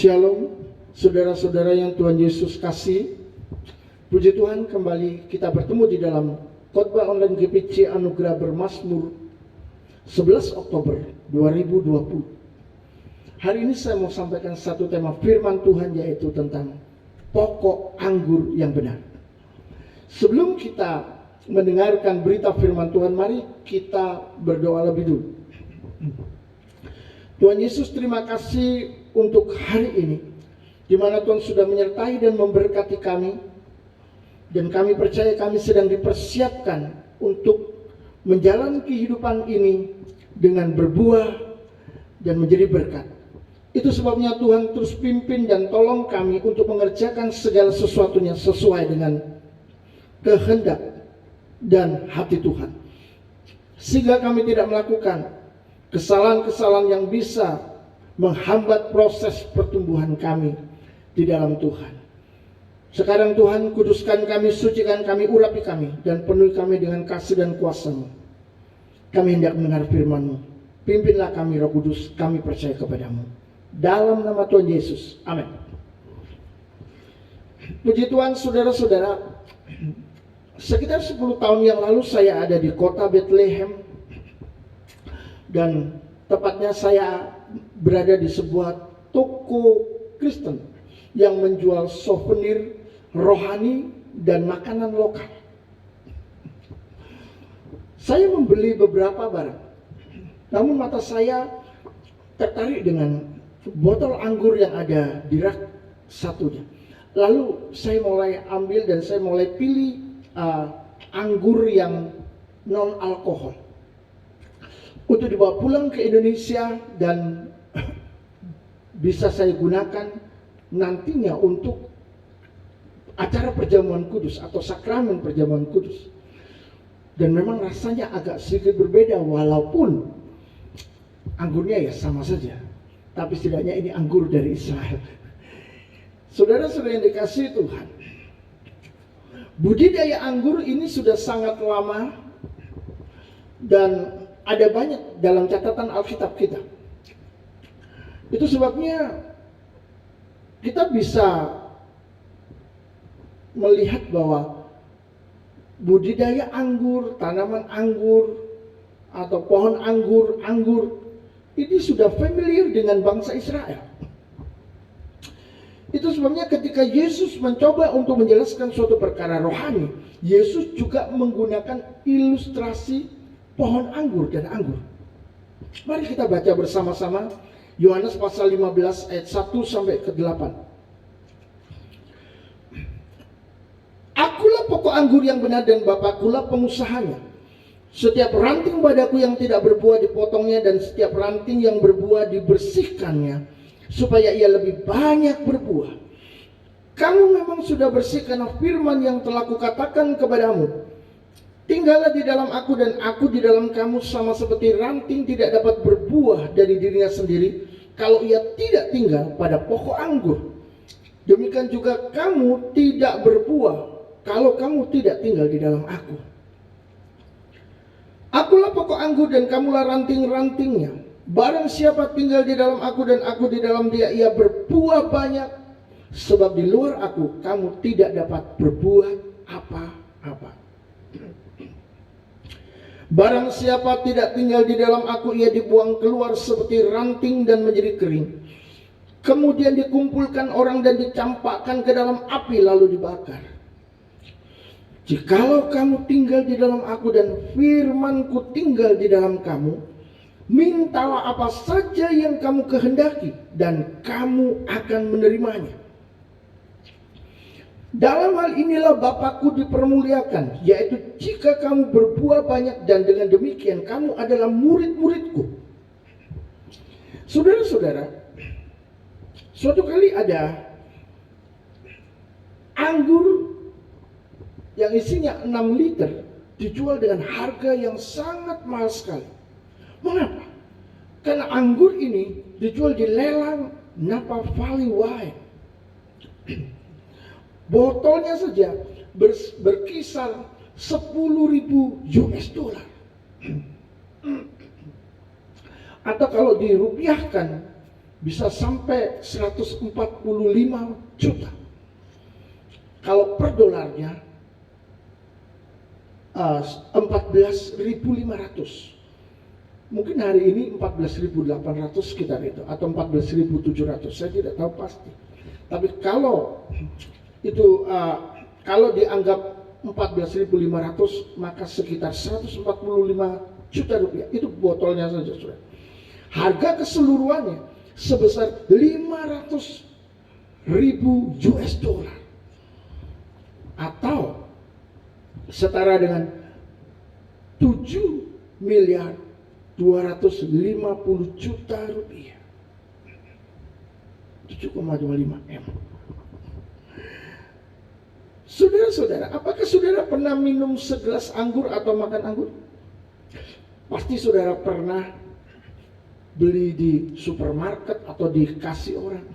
Shalom, saudara-saudara yang Tuhan Yesus kasih. Puji Tuhan, kembali kita bertemu di dalam khotbah online GPC Anugerah Bermazmur 11 Oktober 2020. Hari ini saya mau sampaikan satu tema firman Tuhan, yaitu tentang pokok anggur yang benar. Sebelum kita mendengarkan berita firman Tuhan, mari kita berdoa lebih dulu. Tuhan Yesus, terima kasih untuk hari ini, di mana Tuhan sudah menyertai dan memberkati kami, dan kami percaya kami sedang dipersiapkan untuk menjalani kehidupan ini dengan berbuah dan menjadi berkat. Itu sebabnya Tuhan terus pimpin dan tolong kami untuk mengerjakan segala sesuatunya sesuai dengan kehendak dan hati Tuhan, sehingga kami tidak melakukan kesalahan-kesalahan yang bisa menghambat proses pertumbuhan kami di dalam Tuhan. Sekarang Tuhan, kuduskan kami, sucikan kami, urapi kami, dan penuhi kami dengan kasih dan kuasa-Mu. Kami hendak mendengar firman-Mu. Pimpinlah kami, Roh Kudus, kami percaya kepada-Mu. Dalam nama Tuhan Yesus, amin. Puji Tuhan, saudara-saudara, sekitar 10 tahun yang lalu saya ada di kota Bethlehem, dan tepatnya saya berada di sebuah toko Kristen yang menjual souvenir rohani dan makanan lokal. Saya membeli beberapa barang, namun mata saya tertarik dengan botol anggur yang ada di rak satunya. Lalu saya mulai ambil dan saya mulai pilih anggur yang non alkohol untuk dibawa pulang ke Indonesia dan bisa saya gunakan nantinya untuk acara perjamuan kudus atau sakramen perjamuan kudus. Dan memang rasanya agak sedikit berbeda, walaupun anggurnya ya sama saja, tapi setidaknya ini anggur dari Israel. Saudara-saudara yang dikasihi Tuhan, budidaya anggur ini sudah sangat lama dan ada banyak dalam catatan Alkitab kita. Itu sebabnya kita bisa melihat bahwa budidaya anggur, tanaman anggur, atau pohon anggur ini sudah familiar dengan bangsa Israel. Itu sebabnya ketika Yesus mencoba untuk menjelaskan suatu perkara rohani, Yesus juga menggunakan ilustrasi pohon anggur dan anggur. Mari kita baca bersama-sama Yohanes pasal 15 ayat 1 sampai ke 8. Akulah pokok anggur yang benar dan Bapakulah pengusahanya. Setiap ranting padaku yang tidak berbuah dipotongnya, dan setiap ranting yang berbuah dibersihkannya, supaya ia lebih banyak berbuah. Kamu memang sudah bersih karena firman yang telah kukatakan kepadamu. Tinggallah di dalam aku dan aku di dalam kamu, sama seperti ranting tidak dapat berbuah dari dirinya sendiri kalau ia tidak tinggal pada pokok anggur. Demikian juga kamu tidak berbuah kalau kamu tidak tinggal di dalam aku. Akulah pokok anggur dan kamulah ranting-rantingnya. Barang siapa tinggal di dalam aku dan aku di dalam dia, ia berbuah banyak. Sebab di luar aku kamu tidak dapat berbuat apa-apa. Barang siapa tidak tinggal di dalam aku, ia dibuang keluar seperti ranting dan menjadi kering. Kemudian dikumpulkan orang dan dicampakkan ke dalam api lalu dibakar. Jikalau kamu tinggal di dalam aku dan firmanku tinggal di dalam kamu, mintalah apa saja yang kamu kehendaki dan kamu akan menerimanya. Dalam hal inilah Bapakku dipermuliakan, yaitu jika kamu berbuah banyak dan dengan demikian kamu adalah murid-muridku. Saudara-saudara, suatu kali ada anggur yang isinya 6 liter dijual dengan harga yang sangat mahal sekali. Mengapa? Karena anggur ini dijual di lelang Napa Valley Wine. Botolnya saja berkisar 10.000 US dollar. Atau kalau dirupiahkan bisa sampai 145 juta. Kalau per dolarnya 14.500. Mungkin hari ini 14.800 sekitar itu, atau 14.700, saya tidak tahu pasti. Tapi kalau itu kalau dianggap 14.500, maka sekitar 145 juta rupiah. Itu botolnya saja, saudara. Harga keseluruhannya sebesar 500.000 US dollar, atau setara dengan 7 miliar 250 juta rupiah. 7,25 M. Saudara-saudara, apakah saudara pernah minum segelas anggur atau makan anggur? Pasti saudara pernah beli di supermarket atau dikasih orang.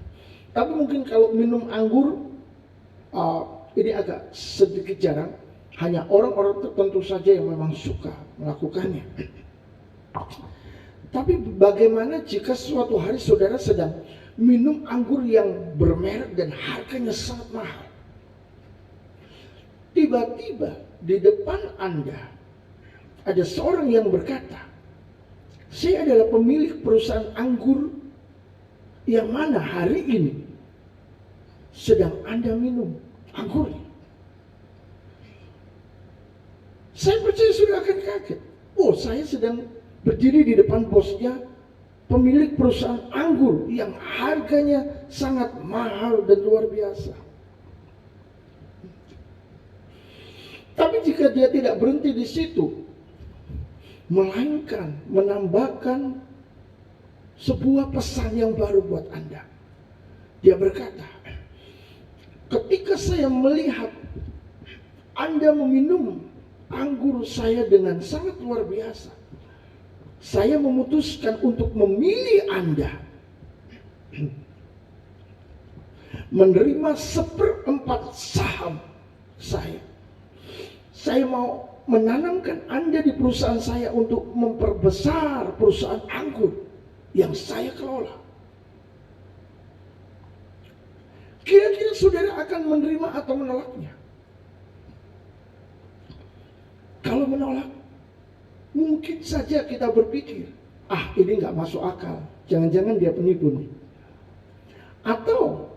Tapi mungkin kalau minum anggur ini agak sedikit jarang. Hanya orang-orang tertentu saja yang memang suka melakukannya. Tapi bagaimana jika suatu hari saudara sedang minum anggur yang bermerek dan harganya sangat mahal? Tiba-tiba di depan Anda ada seorang yang berkata, saya adalah pemilik perusahaan anggur yang mana hari ini sedang Anda minum anggurnya. Saya percaya sudah akan kaget. Oh, saya sedang berdiri di depan bosnya, pemilik perusahaan anggur yang harganya sangat mahal dan luar biasa. Tapi jika dia tidak berhenti di situ, melainkan menambahkan sebuah pesan yang baru buat Anda. Dia berkata, ketika saya melihat Anda meminum anggur saya dengan sangat luar biasa, saya memutuskan untuk memilih Anda menerima 1/4 saham saya. Saya mau menanamkan Anda di perusahaan saya untuk memperbesar perusahaan anggur yang saya kelola. Kira-kira saudara akan menerima atau menolaknya? Kalau menolak, mungkin saja kita berpikir, ini nggak masuk akal, jangan-jangan dia penipu nih. Atau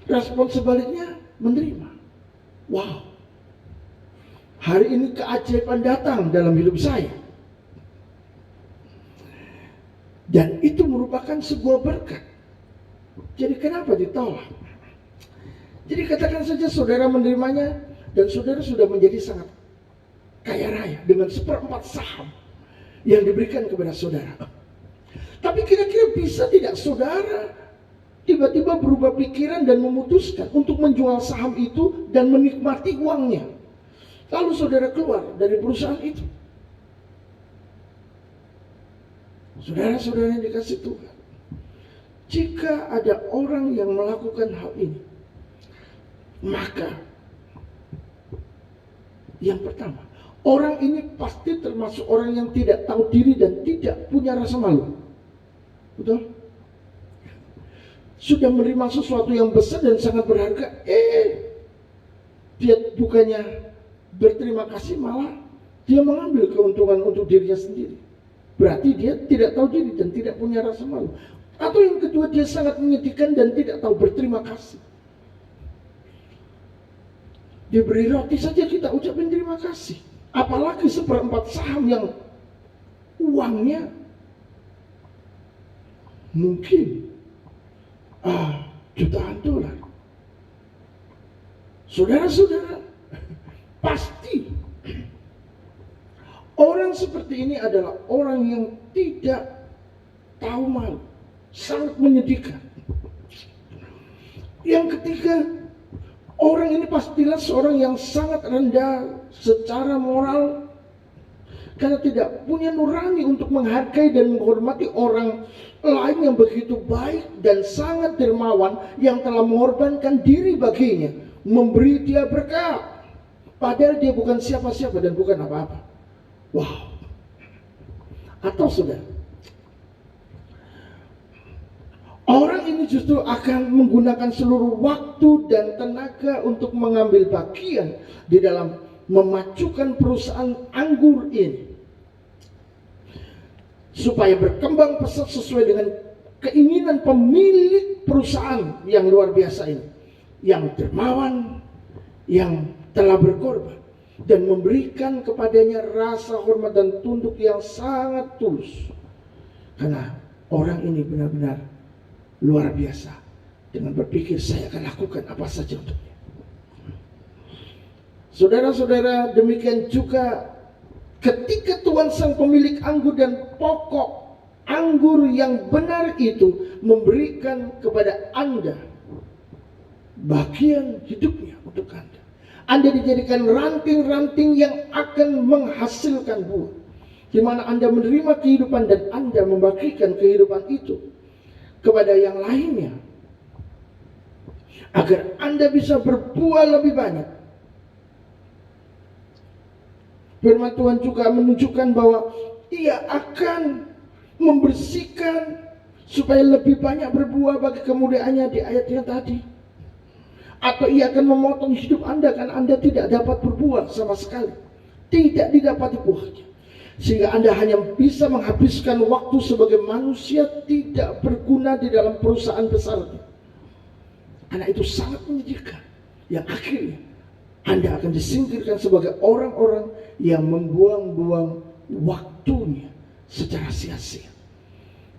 respon sebaliknya, menerima. Wow, hari ini keajaiban datang dalam hidup saya. Dan itu merupakan sebuah berkat. Jadi kenapa ditolak? Jadi katakan saja saudara menerimanya dan saudara sudah menjadi sangat kaya raya dengan 1/4 saham yang diberikan kepada saudara. Tapi kira-kira bisa tidak saudara tiba-tiba berubah pikiran dan memutuskan untuk menjual saham itu dan menikmati uangnya? Lalu saudara keluar dari perusahaan itu. Saudara-saudara yang dikasih Tuhan, jika ada orang yang melakukan hal ini, maka yang pertama, orang ini pasti termasuk orang yang tidak tahu diri dan tidak punya rasa malu. Betul? Sudah menerima sesuatu yang besar dan sangat berharga, dia bukannya berterima kasih, malah dia mengambil keuntungan untuk dirinya sendiri. Berarti dia tidak tahu diri dan tidak punya rasa malu. Atau yang kedua, dia sangat menyedihkan dan tidak tahu berterima kasih. Diberi roti saja kita ucapin terima kasih. Apalagi 1/4 saham yang uangnya mungkin jutaan dolar. Saudara-saudara, pasti orang seperti ini adalah orang yang tidak tahu malu, sangat menyedihkan. Yang ketiga, orang ini pastilah seorang yang sangat rendah secara moral, karena tidak punya nurani untuk menghargai dan menghormati orang lain yang begitu baik dan sangat dermawan, yang telah mengorbankan diri baginya, memberi dia berkat, padahal dia bukan siapa-siapa dan bukan apa-apa. Wow. Atau saudara, orang ini justru akan menggunakan seluruh waktu dan tenaga untuk mengambil bagian di dalam memajukan perusahaan anggur ini, supaya berkembang pesat sesuai dengan keinginan pemilik perusahaan yang luar biasa ini, yang dermawan, yang telah berkorban dan memberikan kepadanya rasa hormat dan tunduk yang sangat tulus. Karena orang ini benar-benar luar biasa dengan berpikir, saya akan lakukan apa saja untuknya. Saudara-saudara, demikian juga ketika Tuhan sang pemilik anggur dan pokok anggur yang benar itu memberikan kepada Anda bagian hidupnya untuk Anda. Anda dijadikan ranting-ranting yang akan menghasilkan buah, di mana Anda menerima kehidupan dan Anda membagikan kehidupan itu kepada yang lainnya, agar Anda bisa berbuah lebih banyak. Firman Tuhan juga menunjukkan bahwa Ia akan membersihkan supaya lebih banyak berbuah bagi kemuliaannya di ayat yang tadi. Atau Ia akan memotong hidup Anda karena Anda tidak dapat berbuah sama sekali, tidak didapati buahnya, sehingga Anda hanya bisa menghabiskan waktu sebagai manusia tidak berguna di dalam perusahaan besar. Karena itu sangat menyedihkan, yang akhirnya Anda akan disingkirkan sebagai orang-orang yang membuang-buang waktunya secara sia-sia.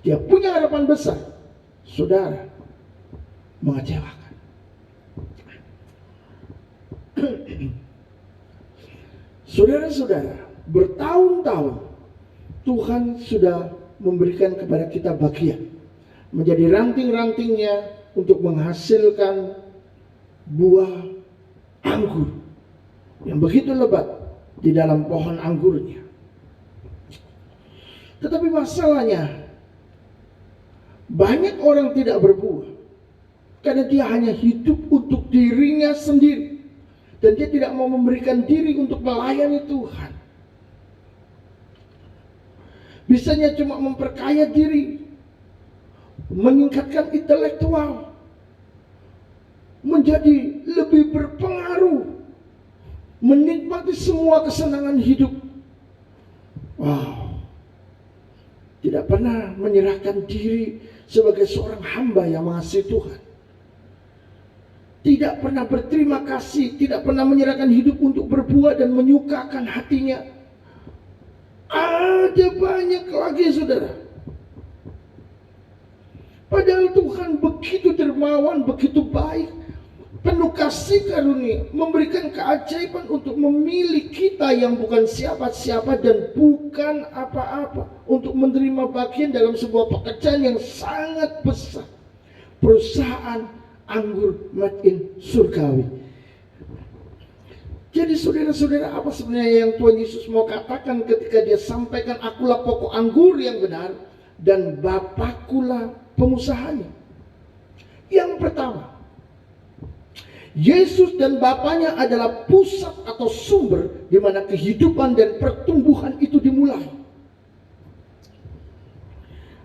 Dia punya harapan besar, saudara, mengecewakan. Saudara-saudara, bertahun-tahun Tuhan sudah memberikan kepada kita bagian, menjadi ranting-rantingnya untuk menghasilkan buah anggur yang begitu lebat di dalam pohon anggurnya. Tetapi masalahnya, banyak orang tidak berbuah karena dia hanya hidup untuk dirinya sendiri, dan dia tidak mau memberikan diri untuk melayani Tuhan. Bisanya cuma memperkaya diri, meningkatkan intelektual, menjadi lebih berpengaruh, menikmati semua kesenangan hidup. Wow. Tidak pernah menyerahkan diri sebagai seorang hamba yang mengasihi Tuhan. Tidak pernah berterima kasih, tidak pernah menyerahkan hidup untuk berbuah dan menyukakan hatinya. Ada banyak lagi, saudara. Padahal Tuhan begitu dermawan, begitu baik, penuh kasih karunia, memberikan keajaiban untuk memilih kita yang bukan siapa-siapa dan bukan apa-apa, untuk menerima bagian dalam sebuah pekerjaan yang sangat besar, perusahaan anggur made in surgawi. Jadi saudara-saudara, apa sebenarnya yang Tuhan Yesus mau katakan ketika dia sampaikan, akulah pokok anggur yang benar dan Bapakulah pengusahanya? Yang pertama, Yesus dan Bapaknya adalah pusat atau sumber di mana kehidupan dan pertumbuhan itu dimulai.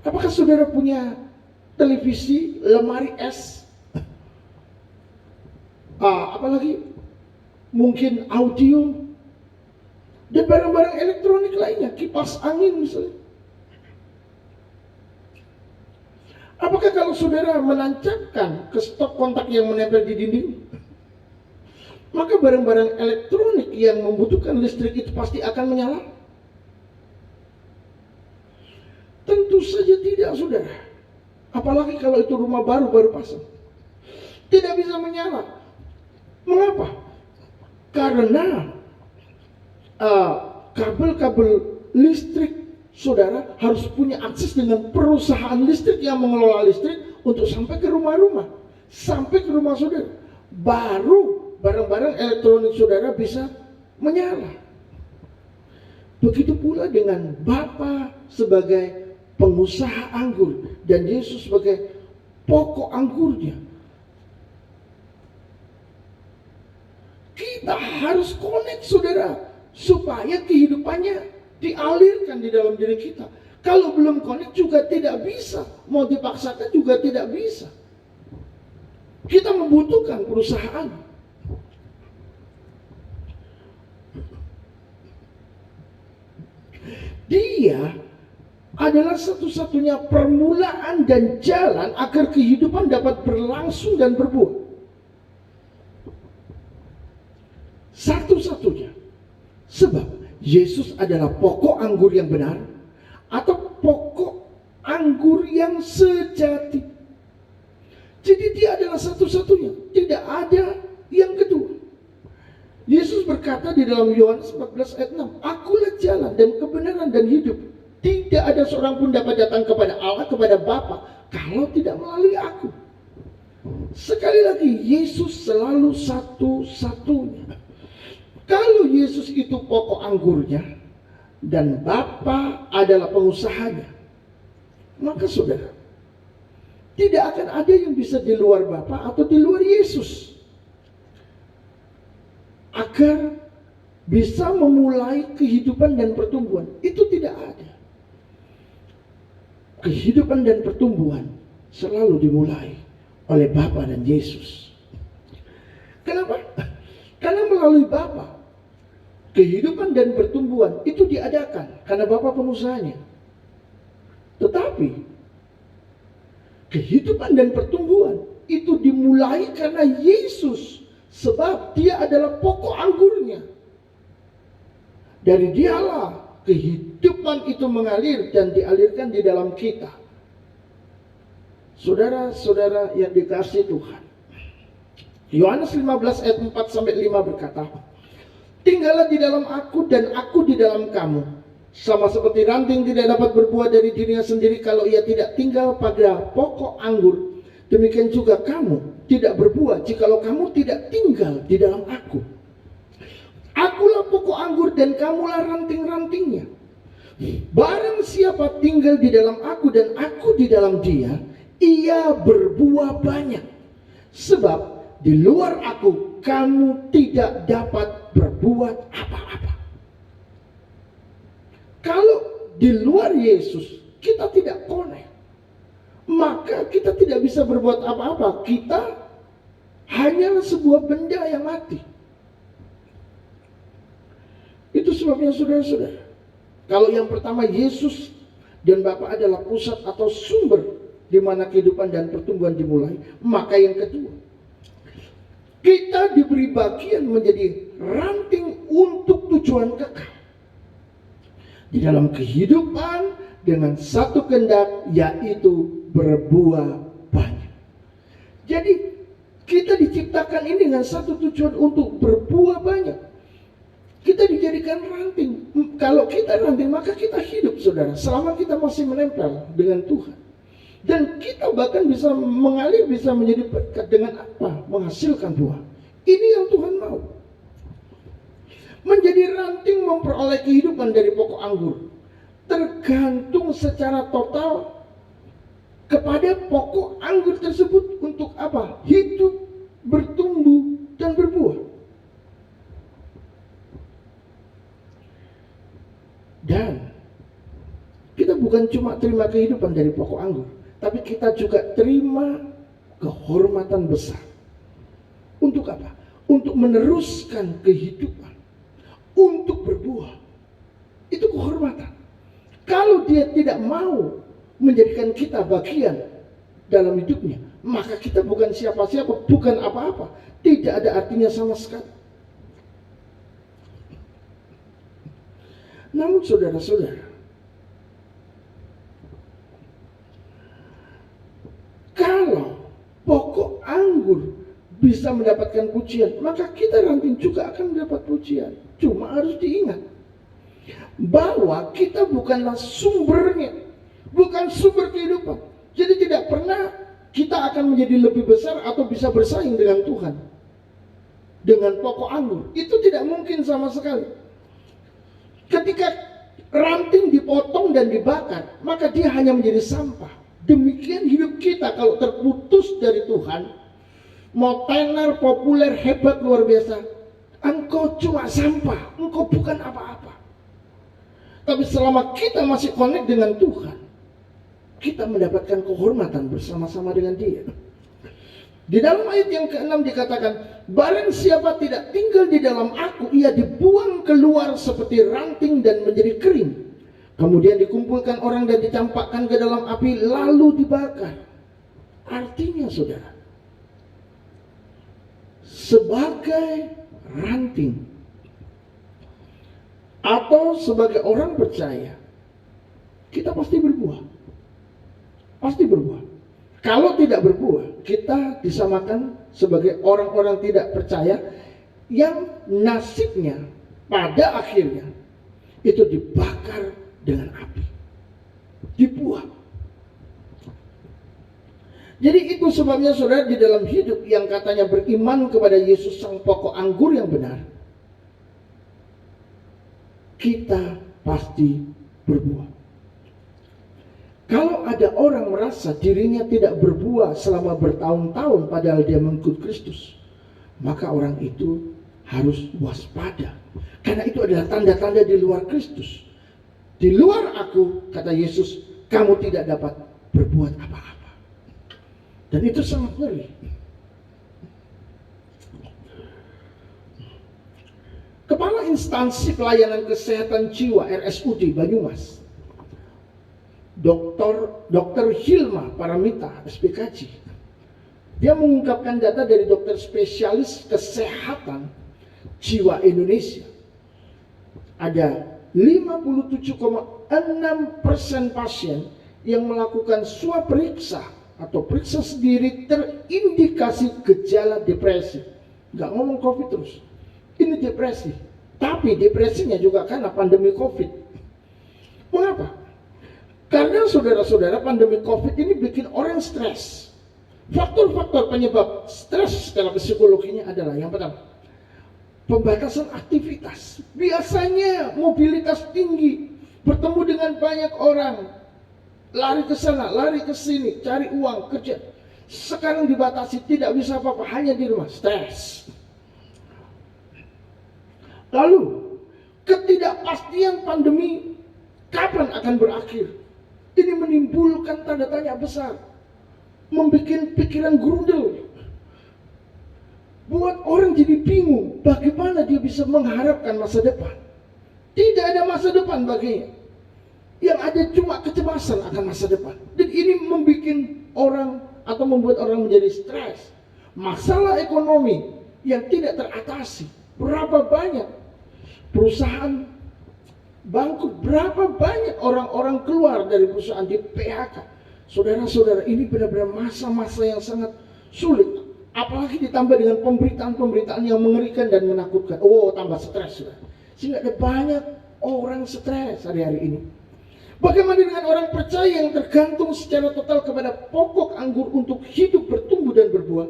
Apakah saudara punya televisi, lemari es, apalagi mungkin audio dan barang-barang elektronik lainnya, kipas angin misalnya? Apakah kalau saudara menancapkan ke stop kontak yang menempel di dinding, maka barang-barang elektronik yang membutuhkan listrik itu pasti akan menyala? Tentu saja tidak, saudara. Apalagi kalau itu rumah baru pasang, tidak bisa menyala. Mengapa? Karena kabel-kabel listrik saudara harus punya akses dengan perusahaan listrik yang mengelola listrik untuk sampai ke rumah-rumah, sampai ke rumah saudara. Baru barang-barang elektronik saudara bisa menyala. Begitu pula dengan Bapa sebagai pengusaha anggur dan Yesus sebagai pokok anggurnya. Kita harus connect saudara, supaya kehidupannya dialirkan di dalam diri kita. Kalau belum connect juga tidak bisa, mau dipaksakan juga tidak bisa. Kita membutuhkan perusahaan. Dia adalah satu-satunya permulaan dan jalan agar kehidupan dapat berlangsung dan berbuah. Satu-satunya. Sebab Yesus adalah pokok anggur yang benar atau pokok anggur yang sejati. Jadi dia adalah satu-satunya, tidak ada yang kedua. Yesus berkata di dalam Yohanes 14 ayat 6, "Akulah jalan dan kebenaran dan hidup. Tidak ada seorang pun dapat datang kepada Allah, kepada Bapa, kalau tidak melalui aku." Sekali lagi, Yesus selalu satu-satunya. Kalau Yesus itu pokok anggurnya dan Bapa adalah pengusahanya, maka saudara, tidak akan ada yang bisa di luar Bapa atau di luar Yesus agar bisa memulai kehidupan dan pertumbuhan. Itu tidak ada. Kehidupan dan pertumbuhan selalu dimulai oleh Bapa dan Yesus. Kenapa? Karena melalui Bapa kehidupan dan pertumbuhan itu diadakan karena Bapa pengusahanya. Tetapi kehidupan dan pertumbuhan itu dimulai karena Yesus, sebab dia adalah pokok anggurnya. Dari dialah kehidupan itu mengalir dan dialirkan di dalam kita. Saudara-saudara yang dikasihi Tuhan, Yohanes 15 ayat 4 sampai 5 berkata, "Tinggallah di dalam aku dan aku di dalam kamu. Sama seperti ranting tidak dapat berbuah dari dirinya sendiri kalau ia tidak tinggal pada pokok anggur, demikian juga kamu tidak berbuah jikalau kamu tidak tinggal di dalam aku. Akulah pokok anggur dan kamulah ranting-rantingnya. Barang siapa tinggal di dalam aku dan aku di dalam dia, ia berbuah banyak. Sebab di luar aku kamu tidak dapat berbuat apa-apa." Kalau di luar Yesus kita tidak connect, maka kita tidak bisa berbuat apa-apa. Kita hanyalah sebuah benda yang mati. Itu sebabnya saudara-saudara, kalau yang pertama Yesus dan Bapa adalah pusat atau sumber di mana kehidupan dan pertumbuhan dimulai, maka yang kedua, kita diberi bagian menjadi ranting untuk tujuan kekal di dalam kehidupan dengan satu kehendak, yaitu berbuah banyak. Jadi kita diciptakan ini dengan satu tujuan untuk berbuah banyak. Kita dijadikan ranting. Kalau kita ranting, maka kita hidup saudara, selama kita masih menempel dengan Tuhan. Dan kita bahkan bisa mengalir, bisa menjadi berkat dengan apa? Menghasilkan buah. Ini yang Tuhan mau. Menjadi ranting memperoleh kehidupan dari pokok anggur tergantung secara total kepada pokok anggur tersebut untuk apa? Hidup, bertumbuh, dan berbuah. Dan kita bukan cuma terima kehidupan dari pokok anggur, tapi kita juga terima kehormatan besar. Untuk apa? Untuk meneruskan kehidupan, untuk berbuah. Itu kehormatan. Kalau dia tidak mau menjadikan kita bagian dalam hidupnya, maka kita bukan siapa-siapa, bukan apa-apa, tidak ada artinya sama sekali. Namun saudara-saudara, kalau pokok anggur bisa mendapatkan pujian, maka kita ranting juga akan mendapat pujian. Cuma harus diingat bahwa kita bukanlah sumbernya, bukan sumber kehidupan. Jadi tidak pernah kita akan menjadi lebih besar atau bisa bersaing dengan Tuhan, dengan pokok anggur. Itu tidak mungkin sama sekali. Ketika ranting dipotong dan dibakar, maka dia hanya menjadi sampah. Demikian hidup kita kalau terputus dari Tuhan. Mau tenar, populer, hebat, luar biasa, engkau cuma sampah, engkau bukan apa-apa. Tapi selama kita masih connect dengan Tuhan, kita mendapatkan kehormatan bersama-sama dengan Dia. Di dalam ayat yang ke-6 dikatakan, barang siapa tidak tinggal di dalam aku, ia dibuang keluar seperti ranting dan menjadi kering. Kemudian dikumpulkan orang dan dicampakkan ke dalam api, lalu dibakar. Artinya saudara, sebagai ranting atau sebagai orang percaya, kita pasti berbuah. Pasti berbuah. Kalau tidak berbuah, kita disamakan sebagai orang-orang tidak percaya yang nasibnya pada akhirnya itu dibakar dengan api, dibuang. Jadi itu sebabnya saudara, di dalam hidup yang katanya beriman kepada Yesus sang pokok anggur yang benar, kita pasti berbuah. Kalau ada orang merasa dirinya tidak berbuah selama bertahun-tahun padahal dia mengikut Kristus, maka orang itu harus waspada. Karena itu adalah tanda-tanda di luar Kristus. Di luar aku, kata Yesus, kamu tidak dapat berbuat apa-apa. Dan itu sangat ngeri. Kepala Instansi Pelayanan Kesehatan Jiwa RSUD Banyumas, Dr. Hilma Paramita SPKJ, dia mengungkapkan data dari dokter spesialis kesehatan jiwa Indonesia. Ada 57,6% pasien yang melakukan swab periksa atau periksa sendiri terindikasi gejala depresi. Nggak ngomong COVID terus, ini depresi. Tapi depresinya juga karena pandemi COVID. Mengapa? Karena saudara-saudara, pandemi COVID ini bikin orang stres. Faktor-faktor penyebab stres secara psikologinya adalah yang pertama, pembatasan aktivitas. Biasanya mobilitas tinggi, bertemu dengan banyak orang, lari ke sana, lari ke sini, cari uang, kerja. Sekarang dibatasi, tidak bisa apa-apa, hanya di rumah, stres. Lalu, ketidakpastian pandemi kapan akan berakhir? Ini menimbulkan tanda tanya besar, membuat pikiran grundel, buat orang jadi bingung bagaimana dia bisa mengharapkan masa depan. Tidak ada masa depan baginya. Yang ada cuma kecemasan akan masa depan. Dan ini membuat orang atau membuat orang menjadi stres. Masalah ekonomi yang tidak teratasi. Berapa banyak perusahaan bangkrut, berapa banyak orang-orang keluar dari perusahaan di PHK. Saudara-saudara, ini benar-benar masa-masa yang sangat sulit. Apalagi ditambah dengan pemberitaan-pemberitaan yang mengerikan dan menakutkan. Oh, tambah stres sudah. Sehingga ada banyak orang stres hari-hari ini. Bagaimana dengan orang percaya yang tergantung secara total kepada pokok anggur untuk hidup, bertumbuh dan berbuah?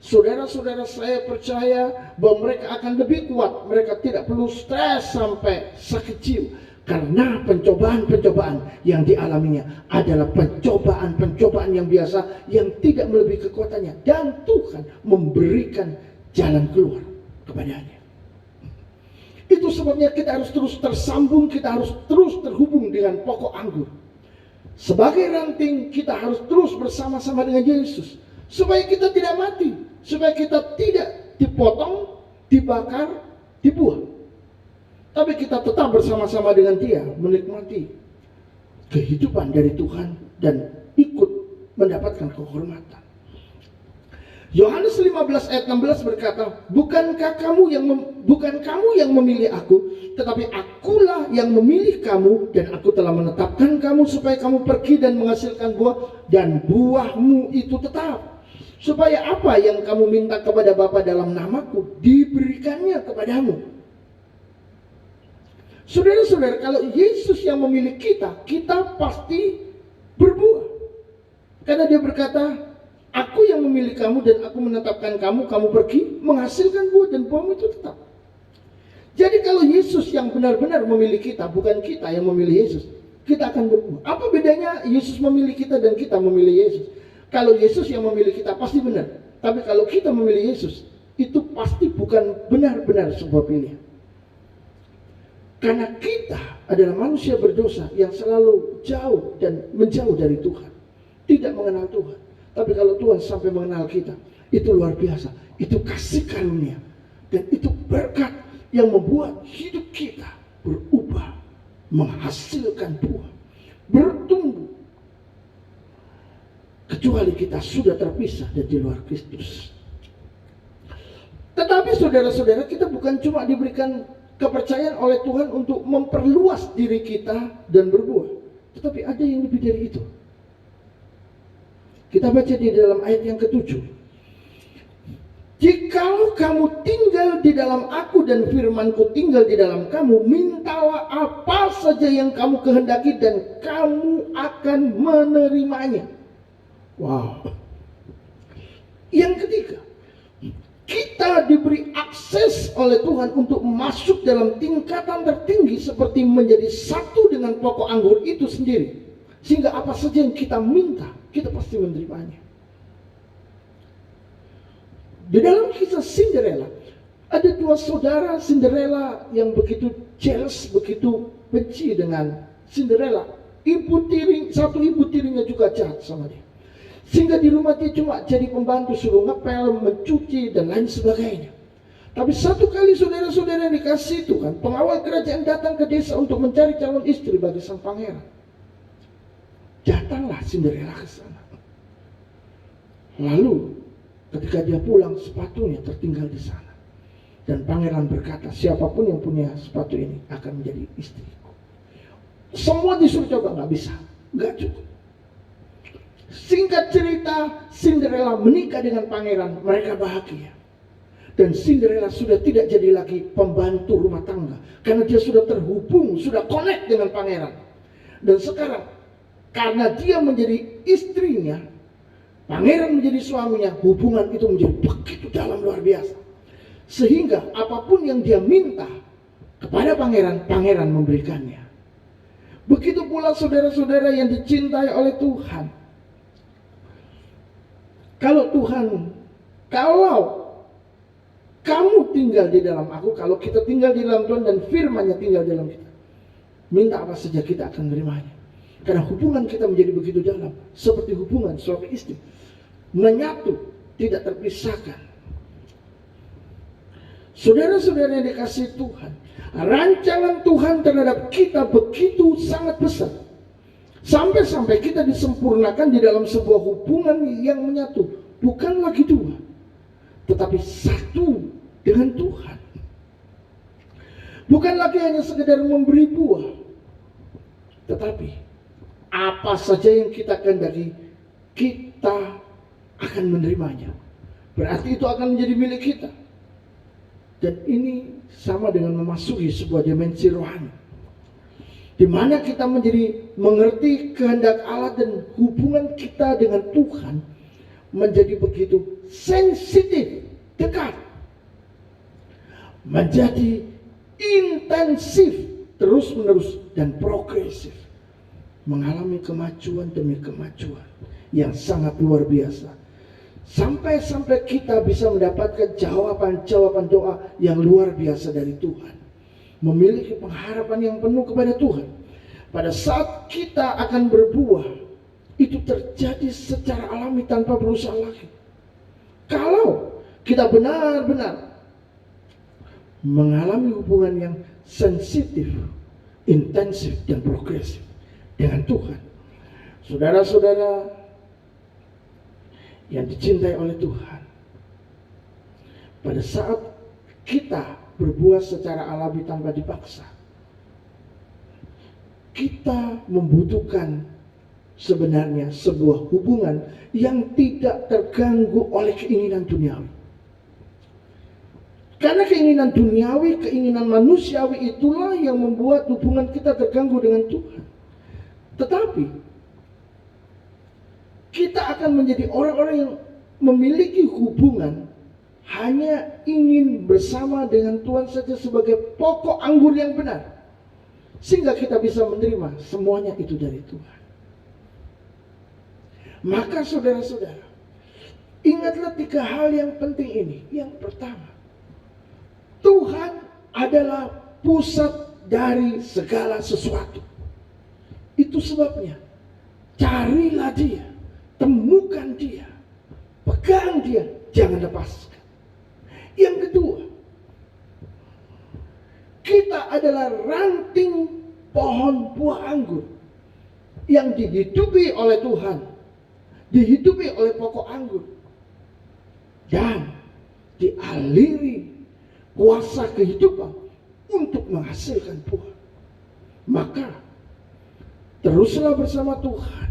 Saudara-saudara, saya percaya bahwa mereka akan lebih kuat. Mereka tidak perlu stres sampai sakit jiwa. Karena pencobaan-pencobaan yang dialaminya adalah pencobaan-pencobaan yang biasa, yang tidak melebihi kekuatannya. Dan Tuhan memberikan jalan keluar kepadanya. Itu sebabnya kita harus terus tersambung, kita harus terus terhubung dengan pokok anggur. Sebagai ranting, kita harus terus bersama-sama dengan Yesus. Supaya kita tidak mati, supaya kita tidak dipotong, dibakar, dibuang. Tapi kita tetap bersama-sama dengan Dia, menikmati kehidupan dari Tuhan dan ikut mendapatkan kehormatan. Yohanes 15 ayat 16 berkata, bukankah kamu yang memilih aku, tetapi akulah yang memilih kamu, dan aku telah menetapkan kamu supaya kamu pergi dan menghasilkan buah, dan buahmu itu tetap, Supaya apa yang kamu minta kepada Bapa dalam namaku, diberikannya kepadamu. Saudara-saudara, kalau Yesus yang memilih kita, kita pasti berbuah. Karena dia berkata, aku yang memilih kamu dan aku menetapkan kamu, kamu pergi menghasilkan buah dan buahmu itu tetap. Jadi kalau Yesus yang benar-benar memilih kita, bukan kita yang memilih Yesus, kita akan berbuah. Apa bedanya Yesus memilih kita dan kita memilih Yesus? Kalau Yesus yang memilih kita pasti benar. Tapi kalau kita memilih Yesus, itu pasti bukan benar-benar sebuah pilihan. Karena kita adalah manusia berdosa yang selalu jauh dan menjauh dari Tuhan. Tidak mengenal Tuhan. Tapi kalau Tuhan sampai mengenal kita, itu luar biasa. Itu kasih karunia. Dan itu berkat yang membuat hidup kita berubah, menghasilkan buah, bertumbuh. Kecuali kita sudah terpisah dari luar Kristus. Tetapi saudara-saudara, kita bukan cuma diberikan kepercayaan oleh Tuhan untuk memperluas diri kita dan berbuah, tetapi ada yang lebih dari itu. Kita baca di dalam ayat yang ke-7. Jikalau kamu tinggal di dalam aku dan firmanku tinggal di dalam kamu, mintalah apa saja yang kamu kehendaki dan kamu akan menerimanya. Wow. Yang ketiga, kita diberi akses oleh Tuhan untuk masuk dalam tingkatan tertinggi seperti menjadi satu dengan pokok anggur itu sendiri. Sehingga apa saja yang kita minta, kita pasti menerimanya. Di dalam kisah Cinderella, ada dua saudara Cinderella yang begitu jealous, begitu benci dengan Cinderella. Satu ibu tirinya juga jahat sama dia. Sehingga di rumah dia cuma jadi pembantu, suruh ngepel, mencuci, dan lain sebagainya. Tapi satu kali saudara-saudara yang dikasih Tuhan, pengawal kerajaan datang ke desa untuk mencari calon istri bagi sang pangeran. Datanglah Cinderella ke sana. Lalu ketika dia pulang, sepatunya tertinggal di sana. Dan pangeran berkata, siapapun yang punya sepatu ini akan menjadi istriku. Semua disuruh coba, nggak bisa, nggak cukup. Singkat cerita, Cinderella menikah dengan pangeran, mereka bahagia. Dan Cinderella sudah tidak jadi lagi pembantu rumah tangga, karena dia sudah terhubung, sudah connect dengan pangeran. Dan sekarang, karena dia menjadi istrinya, pangeran menjadi suaminya, hubungan itu menjadi begitu dalam, luar biasa. Sehingga apapun yang dia minta kepada pangeran, pangeran memberikannya. Begitu pula saudara-saudara yang dicintai oleh Tuhan. Kalau kamu tinggal di dalam aku, kalau kita tinggal di dalam Tuhan dan firman-Nya tinggal di dalam kita, minta apa saja kita akan menerimanya. Karena hubungan kita menjadi begitu dalam, seperti hubungan suami istri, menyatu, tidak terpisahkan. Saudara-saudara yang dikasihi Tuhan, rancangan Tuhan terhadap kita begitu sangat besar. Sampai-sampai kita disempurnakan di dalam sebuah hubungan yang menyatu. Bukan lagi dua, tetapi satu dengan Tuhan. Bukan lagi hanya sekedar memberi buah, tetapi apa saja yang kita kehendaki, kita akan menerimanya. Berarti itu akan menjadi milik kita. Dan ini sama dengan memasuki sebuah dimensi rohani, di mana kita menjadi mengerti kehendak Allah dan hubungan kita dengan Tuhan menjadi begitu sensitif, dekat, menjadi intensif, terus-menerus dan progresif, mengalami kemajuan demi kemajuan yang sangat luar biasa. Sampai-sampai kita bisa mendapatkan jawaban-jawaban doa yang luar biasa dari Tuhan. Memiliki pengharapan yang penuh kepada Tuhan. Pada saat kita akan berbuah, itu terjadi secara alami tanpa berusaha lagi. Kalau kita benar-benar mengalami hubungan yang sensitif, intensif, dan progresif dengan Tuhan. Saudara-saudara yang dicintai oleh Tuhan, pada saat kita berbuah secara alami tanpa dipaksa, kita membutuhkan sebenarnya sebuah hubungan yang tidak terganggu oleh keinginan duniawi. Karena keinginan duniawi, keinginan manusiawi itulah yang membuat hubungan kita terganggu dengan Tuhan. Tetapi kita akan menjadi orang-orang yang memiliki hubungan hanya ingin bersama dengan Tuhan saja sebagai pokok anggur yang benar, sehingga kita bisa menerima semuanya itu dari Tuhan. Maka saudara-saudara, ingatlah 3 hal yang penting ini. Yang pertama, Tuhan adalah pusat dari segala sesuatu. Itu sebabnya carilah Dia, temukan Dia, pegang Dia, jangan lepaskan. Yang kedua, kita adalah ranting pohon buah anggur yang dihidupi oleh Tuhan, dihidupi oleh pokok anggur, dan dialiri kuasa kehidupan untuk menghasilkan buah. Maka teruslah bersama Tuhan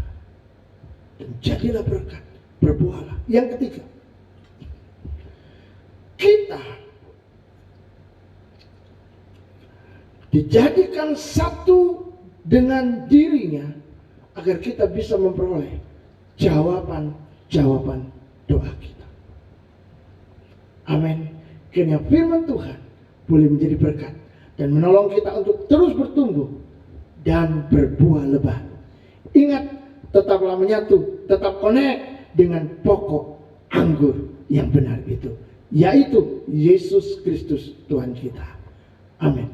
dan jadilah berkat, berbuahlah. Yang ketiga, kita dijadikan satu dengan dirinya agar kita bisa memperoleh jawaban-jawaban doa kita. Amin. Kiranya firman Tuhan boleh menjadi berkat dan menolong kita untuk terus bertumbuh dan berbuah lebat. Ingat, tetaplah menyatu, tetap connect dengan pokok anggur yang benar itu, yaitu Yesus Kristus Tuhan kita. Amin.